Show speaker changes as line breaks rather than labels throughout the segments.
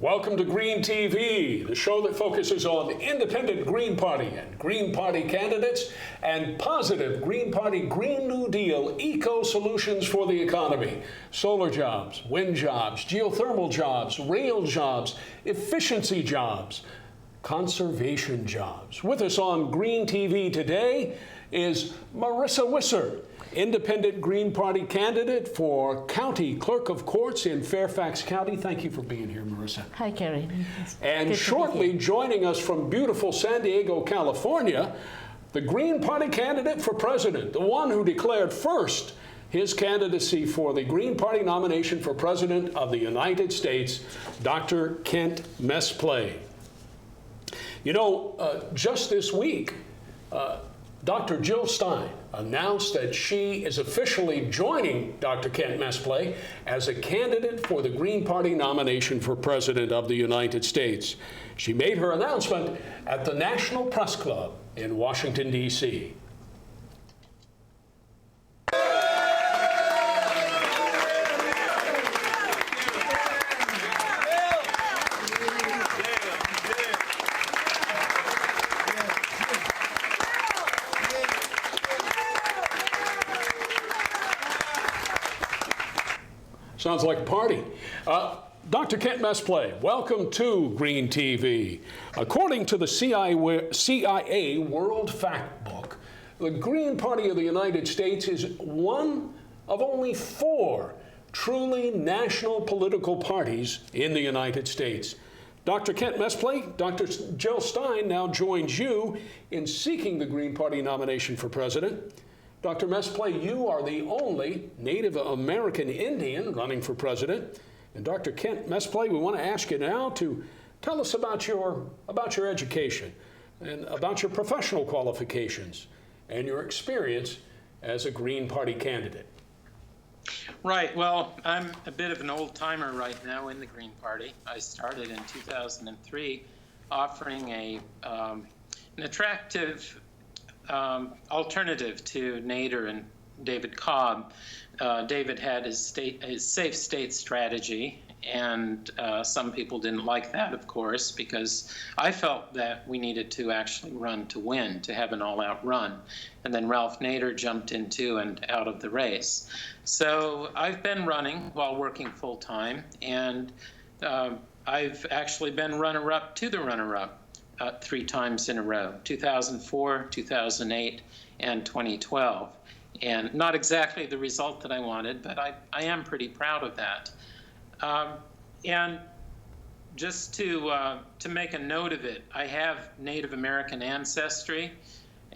Welcome to Green TV, the show that focuses on the independent Green Party and Green Party candidates and positive Green Party Green New Deal eco-solutions for the economy. Solar jobs, wind jobs, geothermal jobs, rail jobs, efficiency jobs, conservation jobs. With us on Green TV today is Marissa Wisser, independent Green Party candidate for County Clerk of Courts in Fairfax County. Thank you for being here, Marissa.
Hi, Kerry.
And shortly joining us from beautiful San Diego, California, the Green Party candidate for president, the one who declared first his candidacy for the Green Party nomination for President of the United States, Dr. Kent Mesplay. You know, just this week, Dr. Jill Stein announced that she is officially joining Dr. Kent Mesplay as a candidate for the Green Party nomination for President of the United States. She made her announcement at the National Press Club in Washington, D.C. Sounds like a party. Dr. Kent Mesplay, welcome to Green TV. According to the CIA World Factbook, the Green Party of the United States is one of only 4 truly national political parties in the United States. Dr. Kent Mesplay, Dr. Jill Stein now joins you in seeking the Green Party nomination for president. Dr. Mesplay, you are the only Native American Indian running for president. And Dr. Kent Mesplay, we want to ask you now to tell us about your education and about your professional qualifications and your experience as a Green Party candidate.
Right. Well, I'm a bit of an old-timer right now in the Green Party. I started in 2003 offering an attractive alternative to Nader and David Cobb. David had his safe state strategy, and some people didn't like that, of course, because I felt that we needed to actually run to win, to have an all-out run. And then Ralph Nader jumped into and out of the race. So I've been running while working full-time, and I've actually been runner-up to the runner-up 3 times in a row, 2004, 2008, and 2012. And not exactly the result that I wanted, but I am pretty proud of that. And just to make a note of it, I have Native American ancestry,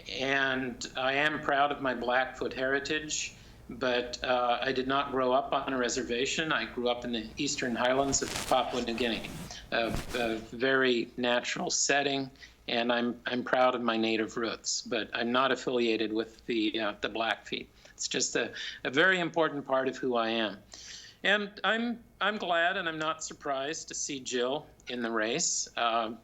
and I am proud of my Blackfoot heritage, but I did not grow up on a reservation. I grew up in the eastern highlands of Papua New Guinea, a very natural setting, and I'm proud of my native roots, but I'm not affiliated with the Blackfeet. It's just a very important part of who I am. And I'm glad and I'm not surprised to see Jill in the race.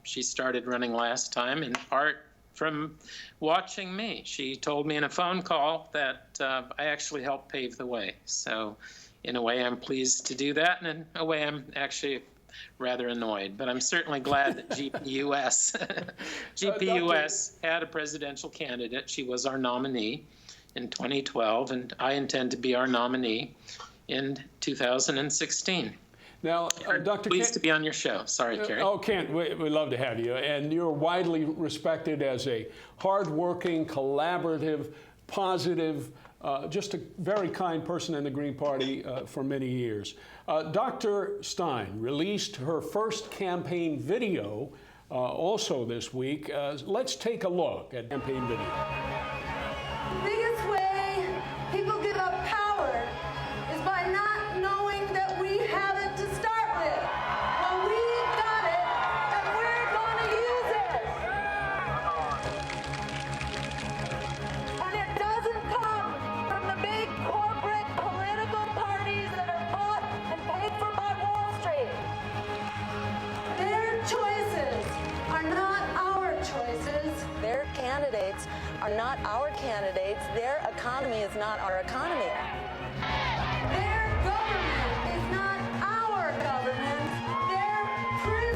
She started running last time in part from watching me. She told me in a phone call that I actually helped pave the way. So in a way, I'm pleased to do that, and in a way, I'm actually rather annoyed. But I'm certainly glad that GPUS had a presidential candidate. She was our nominee in 2012, and I intend to be our nominee in 2016.
Now, Dr.
Pleased
Kent,
to be on your show. Sorry, Kerry.
Oh, Kent, we'd love to have you. And you're widely respected as a hardworking, collaborative, positive, just a very kind person in the Green Party for many years. Dr. Stein released her first campaign video also this week. Let's take a look at campaign video.
The biggest way people give up power is by not knowing that we have it to start with. Well, we've got it, and we're going to use it. And it doesn't come from the big corporate political parties that are bought and paid for by Wall Street. Their choices are not our choices.
Their candidates are not our candidates. Their economy is not our economy.
Their government is not our government. Their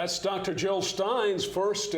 That's Dr. Jill Stein's first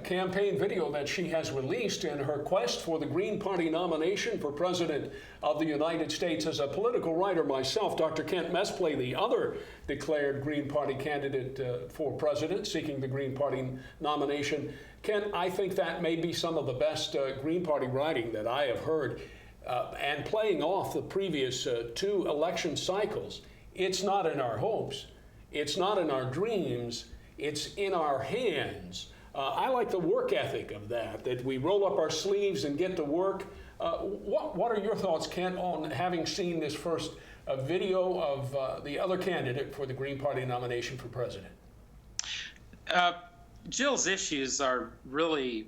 campaign video that she has released in her quest for the Green Party nomination for President of the United States. As a political writer myself, Dr. Kent Mesplay, the other declared Green Party candidate for president, seeking the Green Party nomination. Kent, I think that may be some of the best Green Party writing that I have heard. And playing off the previous 2 election cycles, it's not in our hopes, it's not in our dreams, it's in our hands. I like the work ethic of that we roll up our sleeves and get to work. What are your thoughts, Kent, on having seen this first video of the other candidate for the Green Party nomination for president?
Jill's issues are really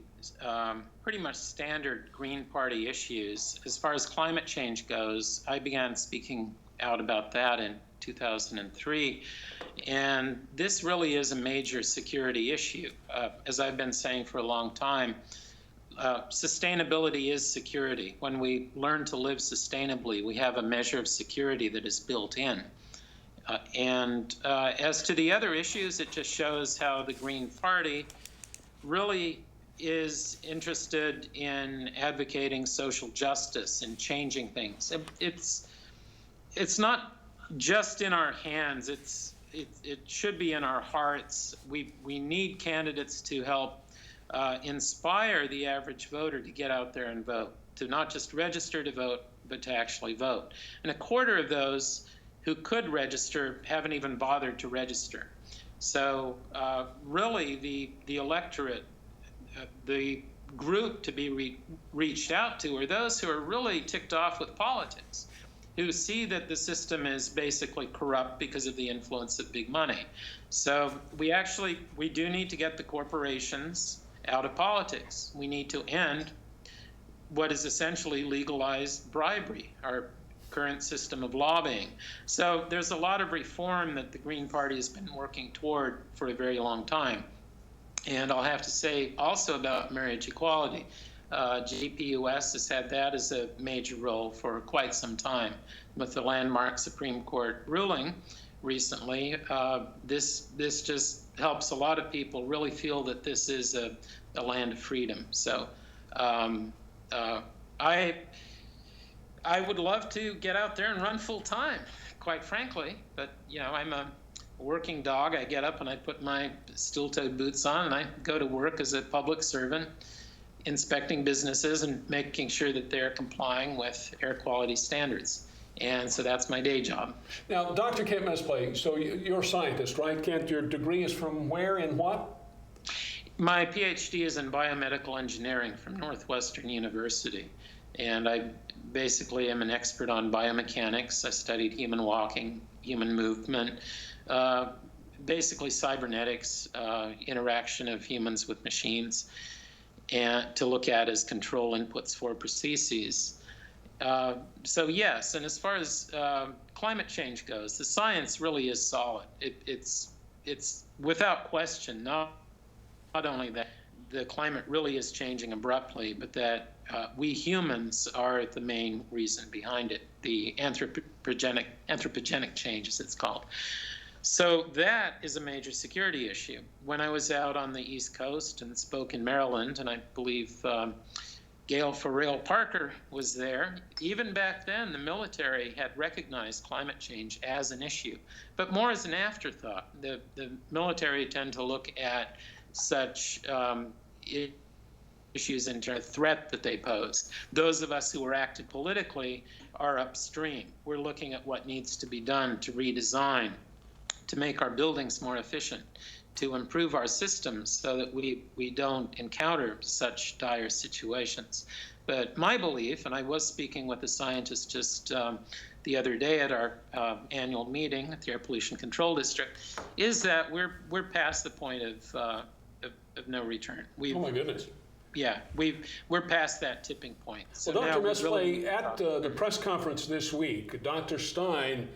pretty much standard Green Party issues. As far as climate change goes, I began speaking out about that in 2003, and this really is a major security issue. As I've been saying for a long time, sustainability is security. When we learn to live sustainably, we have a measure of security that is built in. As to the other issues, it just shows how the Green Party really is interested in advocating social justice and changing things. It's not just in our hands. It should be in our hearts. We need candidates to help inspire the average voter to get out there and vote, to not just register to vote, but to actually vote. And a quarter of those who could register haven't even bothered to register. So really the electorate, the group to be reached out to are those who are really ticked off with politics, who see that the system is basically corrupt because of the influence of big money. So we do need to get the corporations out of politics. We need to end what is essentially legalized bribery, our current system of lobbying. So there's a lot of reform that the Green Party has been working toward for a very long time. And I'll have to say also about marriage equality. GPUS has had that as a major role for quite some time. With the landmark Supreme Court ruling recently, this just helps a lot of people really feel that this is a land of freedom. So I would love to get out there and run full time, quite frankly, but I'm a working dog. I get up and I put my steel-toed boots on and I go to work as a public servant, inspecting businesses and making sure that they're complying with air quality standards. And so that's my day job.
Now, Dr. Kent Mesplay, so you're a scientist, right, Kent? Your degree is from where and what?
My PhD is in biomedical engineering from Northwestern University. And I basically am an expert on biomechanics. I studied human walking, human movement, basically cybernetics, interaction of humans with machines, and to look at as control inputs for prostheses. So yes, and as far as climate change goes, the science really is solid. It's without question not only that the climate really is changing abruptly, but that we humans are the main reason behind it, the anthropogenic change, as it's called. So that is a major security issue. When I was out on the East Coast and spoke in Maryland, and I believe Gail Farrell Parker was there, even back then the military had recognized climate change as an issue, but more as an afterthought. The military tend to look at such issues in terms of threat that they pose. Those of us who are active politically are upstream. We're looking at what needs to be done to redesign, to make our buildings more efficient, to improve our systems so that we don't encounter such dire situations. But my belief, and I was speaking with a scientist just the other day at our annual meeting at the Air Pollution Control District, is that we're past the point of no return.
Oh my goodness.
Yeah, we're past that tipping point. So
well, Dr. Mesplay,
really
at the press conference this week, Dr. Stein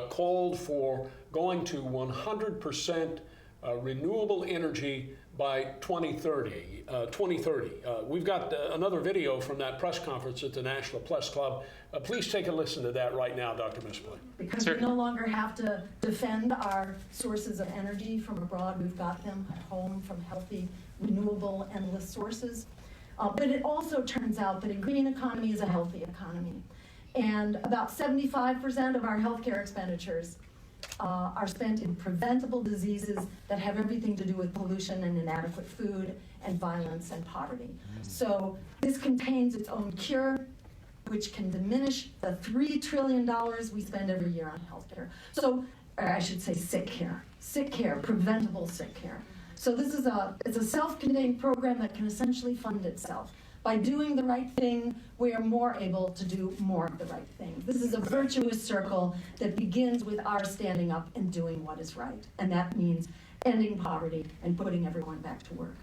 called for going to 100% renewable energy by 2030. We've got another video from that press conference at the National Press Club. Please take a listen to that right now, Dr. Mesplay.
Because we no longer have to defend our sources of energy from abroad. We've got them at home from healthy, renewable, endless sources. But it also turns out that a green economy is a healthy economy. And about 75% of our healthcare expenditures are spent in preventable diseases that have everything to do with pollution and inadequate food and violence and poverty. So this contains its own cure, which can diminish the $3 trillion we spend every year on healthcare. So, or I should say sick care, preventable sick care. So this is it's a self-contained program that can essentially fund itself. By doing the right thing, we are more able to do more of the right thing. This is a virtuous circle that begins with our standing up and doing what is right. And that means ending poverty and putting everyone back to work.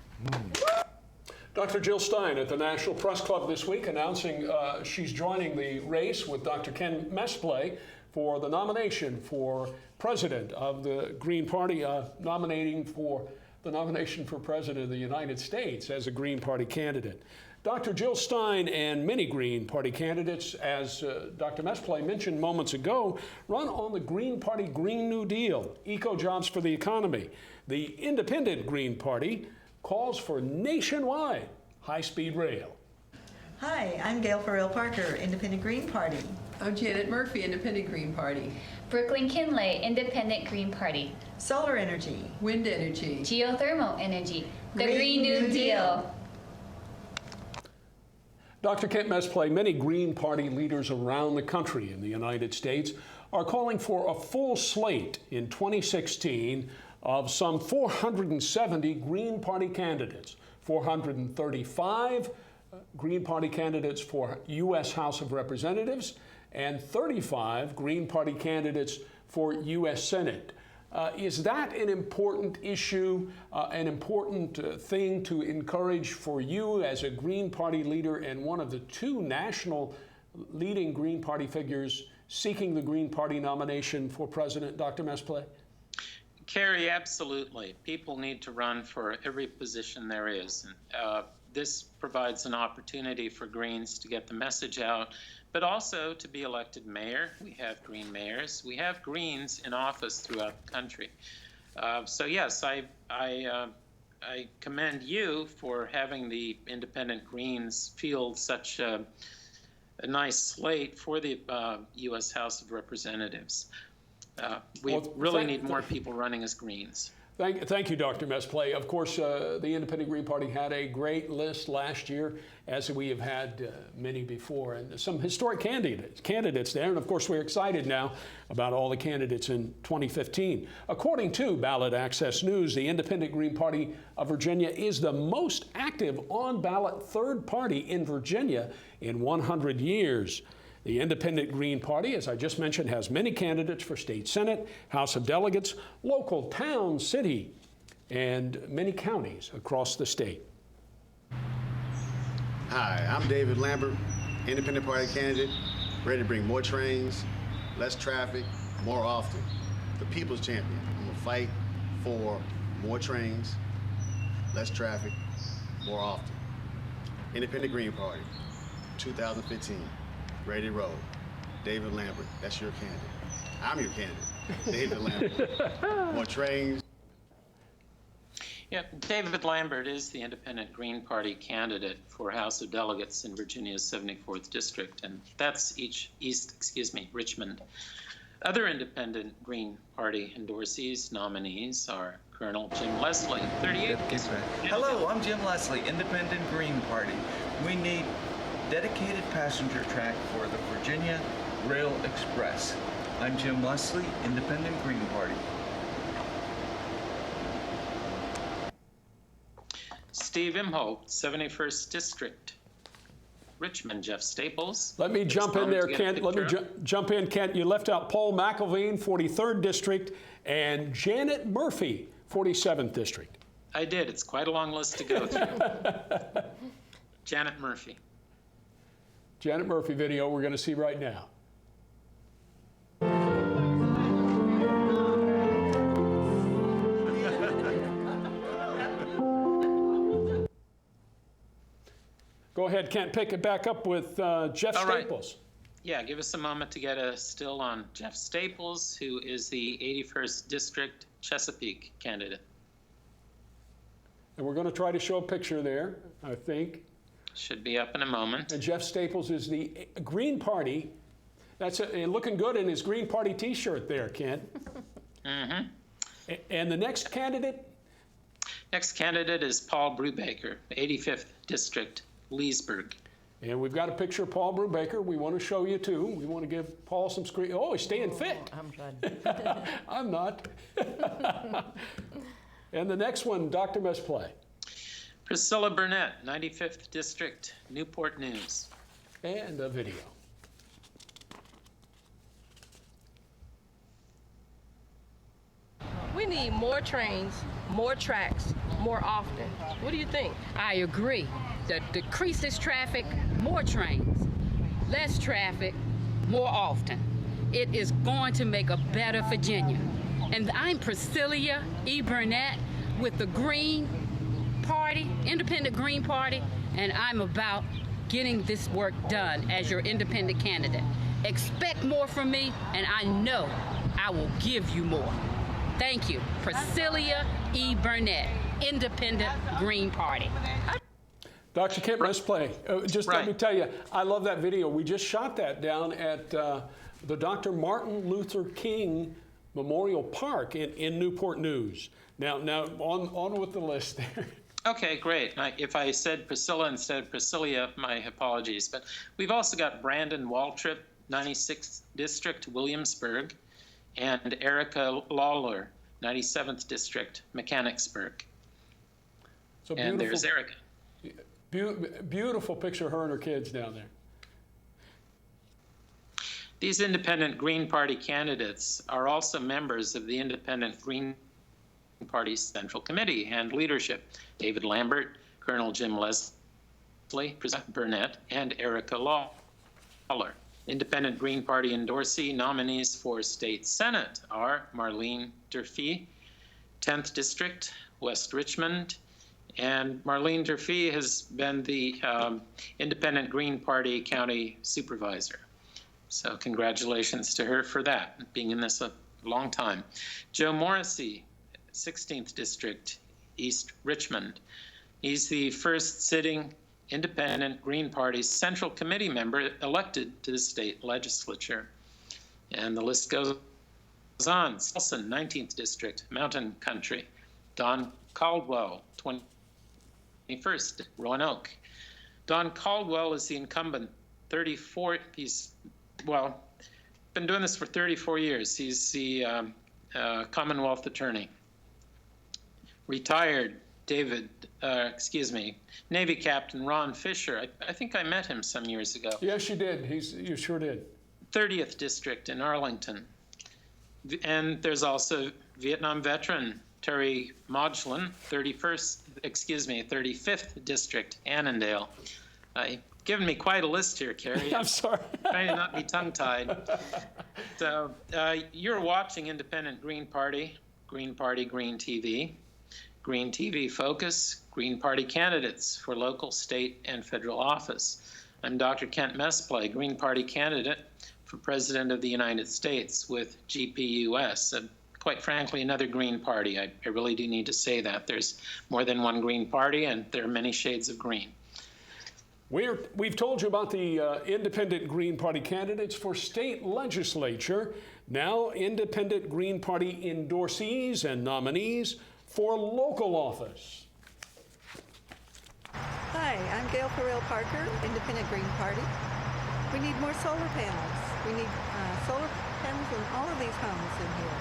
Dr. Jill Stein at the National Press Club this week announcing she's joining the race with Dr. Ken Mesplay for the nomination for president of the Green Party, nominating for the nomination for president of the United States as a Green Party candidate. Dr. Jill Stein and many Green Party candidates, as Dr. Mesplay mentioned moments ago, run on the Green Party Green New Deal, eco-jobs for the economy. The independent Green Party calls for nationwide high-speed rail.
Hi, I'm Gail Farrell-Parker, Independent Green Party.
I'm Janet Murphy, Independent Green Party.
Brooklyn Kinley, Independent Green Party.
Solar energy.
Wind energy.
Geothermal energy. The Green New Deal.
Dr. Kent Mesplay, many Green Party leaders around the country in the United States are calling for a full slate in 2016 of some 470 Green Party candidates, 435 Green Party candidates for U.S. House of Representatives, and 35 Green Party candidates for U.S. Senate. Is that an important issue, an important thing to encourage for you as a Green Party leader and one of the two national leading Green Party figures seeking the Green Party nomination for president, Dr. Mesplay?
Kerry, absolutely. People need to run for every position there is. And, this provides an opportunity for Greens to get the message out, but also to be elected mayor. We have Green mayors. We have Greens in office throughout the country. So yes, I commend you for having the independent Greens field such a nice slate for the U.S. House of Representatives. We really need more people running as Greens.
Thank you, Dr. Mesplay. Of course, the Independent Green Party had a great list last year, as we have had many before, and some historic candidates there. And of course, we're excited now about all the candidates in 2015. According to Ballot Access News, the Independent Green Party of Virginia is the most active on-ballot third party in Virginia in 100 years. The Independent Green Party, as I just mentioned, has many candidates for state senate, House of Delegates, local town, city, and many counties across the state.
Hi, I'm David Lambert, Independent Party candidate, ready to bring more trains, less traffic, more often. The people's champion. I'm gonna fight for more trains, less traffic, more often. Independent Green Party, 2015. Ready to roll. David Lambert, that's your candidate. I'm your candidate, David Lambert. More trains.
Yeah, David Lambert is the Independent Green Party candidate for House of Delegates in Virginia's 74th District, and that's Richmond. Other Independent Green Party endorsees, nominees are Colonel Jim Leslie, 38th District.
Hello, I'm Jim Leslie, Independent Green Party. We need dedicated passenger track for the Virginia Rail Express. I'm Jim Leslie, Independent Green Party.
Steve Imholt, 71st District. Richmond, Jeff Staples.
Let me jump in there, Kent. Let me jump in, Kent. You left out Paul McElveen, 43rd District, and Janet Murphy, 47th District.
I did. It's quite a long list to go through. Janet Murphy.
Janet Murphy video we're going to see right now. Go ahead, Kent, pick it back up with Jeff
All right.
Staples.
Yeah, give us a moment to get a still on Jeff Staples, who is the 81st District Chesapeake candidate.
And we're going to try to show a picture there, I think.
Should be up in a moment.
And Jeff Staples is the Green Party. That's looking good in his Green Party T-shirt there, Kent.
Mm-hmm.
And the next candidate?
Next candidate is Paul Brubaker, 85th District, Leesburg.
And we've got a picture of Paul Brubaker. We want to show you, too. We want to give Paul some screen. Oh, he's staying fit.
I'm good.
I'm not. And the next one, Dr. Mesplay.
Priscilla Burnett, 95th District, Newport News.
And a video.
We need more trains, more tracks, more often. What do you think?
I agree. The decreases traffic, more trains. Less traffic, more often. It is going to make a better Virginia. And I'm Priscilla E. Burnett with the Green Party, Independent Green Party, and I'm about getting this work done as your independent candidate. Expect more from me, and I know I will give you more. Thank you. Priscilla E. Burnett, Independent Green Party.
Dr. Kent Mesplay, just let me tell you, I love that video. We just shot that down at the Dr. Martin Luther King Memorial Park in Newport News. Now on with the list there.
Okay, great. If I said Priscilla instead of Priscilla, my apologies. But we've also got Brandon Waltrip, 96th District, Williamsburg, and Erica Lawler, 97th District, Mechanicsburg.
So
and there's Erica.
Beautiful picture of her and her kids down there.
These independent Green Party candidates are also members of the Independent Green Party Central Committee and leadership. David Lambert, Colonel Jim Leslie, Priscilla Burnett, and Erica Lawler. Independent Green Party endorsee nominees for State Senate are Marlene Durfee, 10th District, West Richmond, and Marlene Durfee has been the Independent Green Party County Supervisor. So congratulations to her for that, being in this a long time. Joe Morrissey, 16th District, East Richmond. He's the first sitting Independent Green Party Central Committee member elected to the state legislature. And the list goes on. Nelson, 19th District, Mountain Country. Don Caldwell, 21st, Roanoke. Don Caldwell is the incumbent, 34, he's, well, been doing this for 34 years. He's the Commonwealth Attorney. Retired Navy Captain Ron Fisher. I think I met him some years ago.
Yes, you did. You sure did.
30th District in Arlington. And there's also Vietnam veteran Terry Modglin, 35th District, Annandale. Given me quite a list here, Carrie.
I'm sorry.
Trying to not be tongue-tied. So you're watching Independent Green Party, Green TV. Green TV Focus, Green Party candidates for local, state, and federal office. I'm Dr. Kent Mesplay, Green Party candidate for President of the United States with GPUS, and quite frankly, another Green Party. I really do need to say that. There's more than one Green Party, and there are many shades of green.
We've told you about the Independent Green Party candidates for state legislature. Now, Independent Green Party endorsees and nominees for local office.
Hi, I'm Gail Farrell Parker, Independent Green Party. We need more solar panels. We need solar panels in all of these homes in here.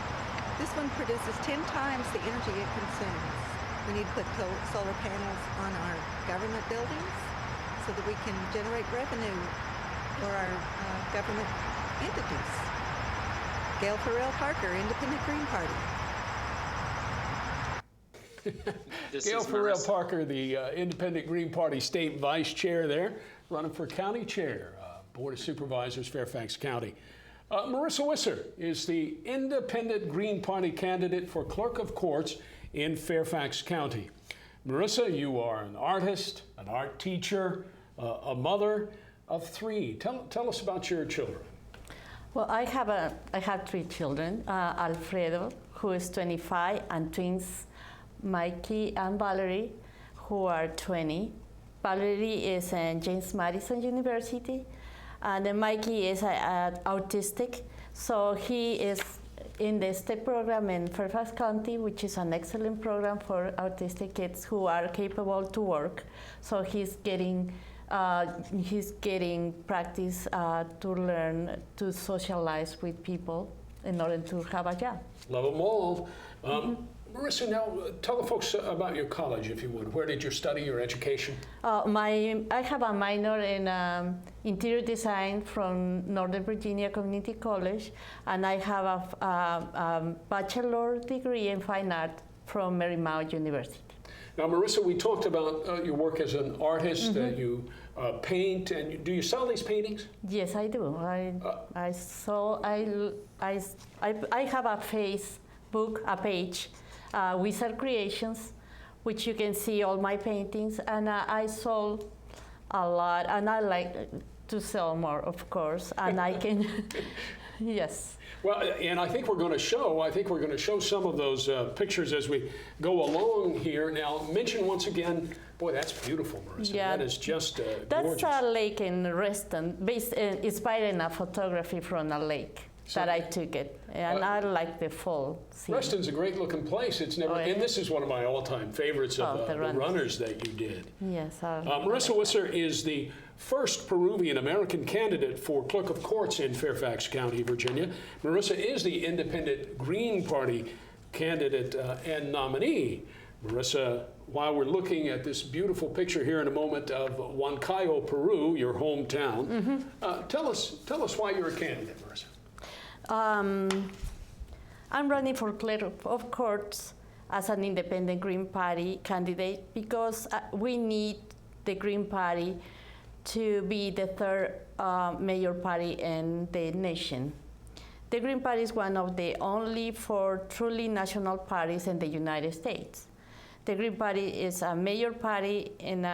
This one produces 10 times the energy it consumes. We need to put solar panels on our government buildings so that we can generate revenue for our government entities. Gail Farrell Parker, Independent Green Party.
Gail Farrell Parker, the Independent Green Party State Vice Chair there, running for County Chair, Board of Supervisors, Fairfax County. Marissa Wisser is the Independent Green Party candidate for Clerk of Courts in Fairfax County. Marissa, you are an artist, an art teacher, a mother of 3. Tell us about your children.
Well, I have 3 children. Alfredo, who is 25, and twins Mikey and Valerie, who are 20. Valerie is at James Madison University, and then Mikey is autistic, so he is in the STEP program in Fairfax County, which is an excellent program for autistic kids who are capable to work. So he's getting practice to learn to socialize with people in order to have a job.
Love them all. Marissa, now tell the folks about your college, if you would. Where did you study your education?
I have a minor in interior design from Northern Virginia Community College, and I have a bachelor degree in fine art from Marymount University.
Now, Marissa, we talked about your work as an artist. You paint, and do you sell these paintings?
Yes, I do. I have a Facebook, a page, Wizard Creations, which you can see all my paintings, and I sold a lot, and I like to sell more, of course, and I can, yes.
Well, and I think we're going to show some of those pictures as we go along here. Now, mention once again, boy, that's beautiful, Marissa.
Yeah,
that is just
that's
gorgeous.
a lake in Reston, inspired in a photography from a lake. That I took it, and I like the fall scene.
Reston's a great looking place. It's never, and this is one of my all-time favorites of the runners that you did.
Yes.
Marissa Wisser is the first Peruvian-American candidate for Clerk of Courts in Fairfax County, Virginia. Marissa is the independent Green Party candidate and nominee. Marissa, while we're looking at this beautiful picture here in a moment of Huancayo, Peru, your hometown, tell us why you're a candidate, Marissa.
I'm running for Clerk of Courts as an independent Green Party candidate because we need the Green Party to be the third major party in the nation. The Green Party is one of the only 4 truly national parties in the United States. The Green Party is a major party in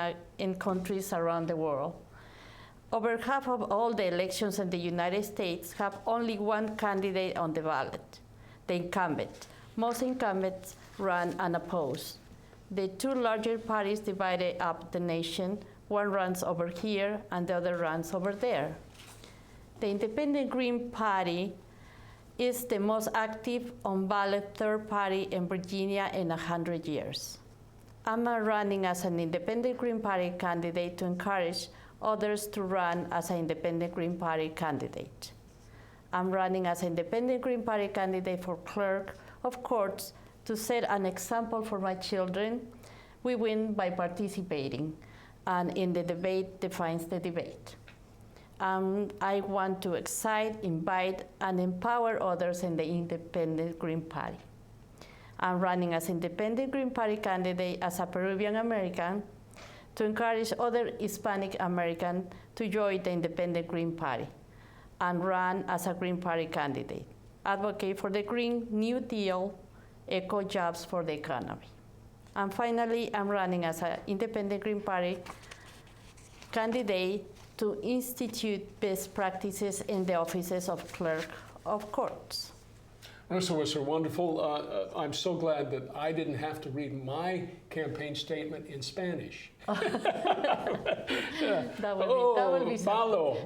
countries around the world. Over half of all the elections in the United States have only one candidate on the ballot, the incumbent. Most incumbents run unopposed. The 2 larger parties divided up the nation. One runs over here and the other runs over there. The Independent Green Party is the most active on-ballot third party in Virginia in 100 years. I'm running as an Independent Green Party candidate to encourage others to run as an independent Green Party candidate. I'm running as an independent Green Party candidate for Clerk of Courts to set an example for my children. We win by participating, and in the debate defines the debate. I want to excite, invite, and empower others in the independent Green Party. I'm running as independent Green Party candidate as a Peruvian American to encourage other Hispanic Americans to join the Independent Green Party and run as a Green Party candidate. Advocate for the Green New Deal, eco jobs for the economy. And finally, I'm running as an Independent Green Party candidate to institute best practices in the offices of Clerk of Courts.
Marissa Wisser, wonderful. I'm so glad that I didn't have to read my campaign statement in Spanish.
That would be
malo.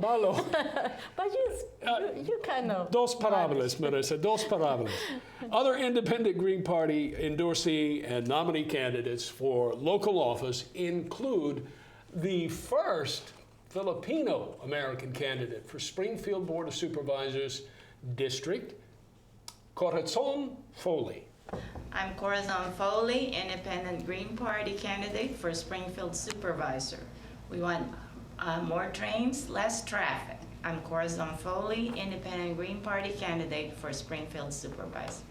But you kind of...
Dos parables, Marissa, dos parables. Other independent Green Party endorsee and nominee candidates for local office include the first Filipino-American candidate for Springfield Board of Supervisors District, Corazon Foley.
I'm Corazon Foley, independent Green Party candidate for Springfield Supervisor. We want more trains, less traffic. I'm Corazon Foley, independent Green Party candidate for Springfield Supervisor.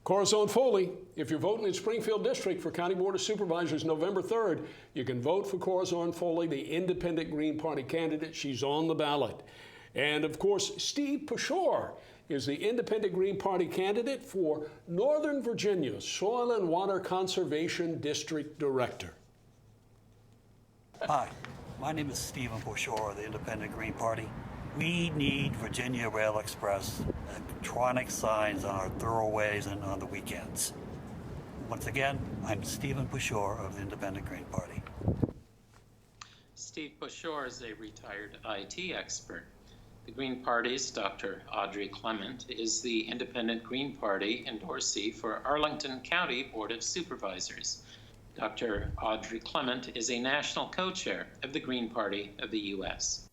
Corazon Foley, if you're voting in Springfield District for County Board of Supervisors November 3rd, you can vote for Corazon Foley, the independent Green Party candidate. She's on the ballot. And of course, Steve Pashore is the independent Green Party candidate for Northern Virginia Soil and Water Conservation District Director.
Hi, My name is Stephen Bouchard of the Independent Green Party. We need Virginia Rail Express electronic signs on our thoroughways and on the weekends. Once again, I'm Stephen Bouchard of the Independent Green Party.
Steve Bouchard is a retired IT expert. The Green Party's Dr. Audrey Clement is the Independent Green Party endorsee for Arlington County Board of Supervisors. Dr. Audrey Clement is a national co-chair of the Green Party of the U.S.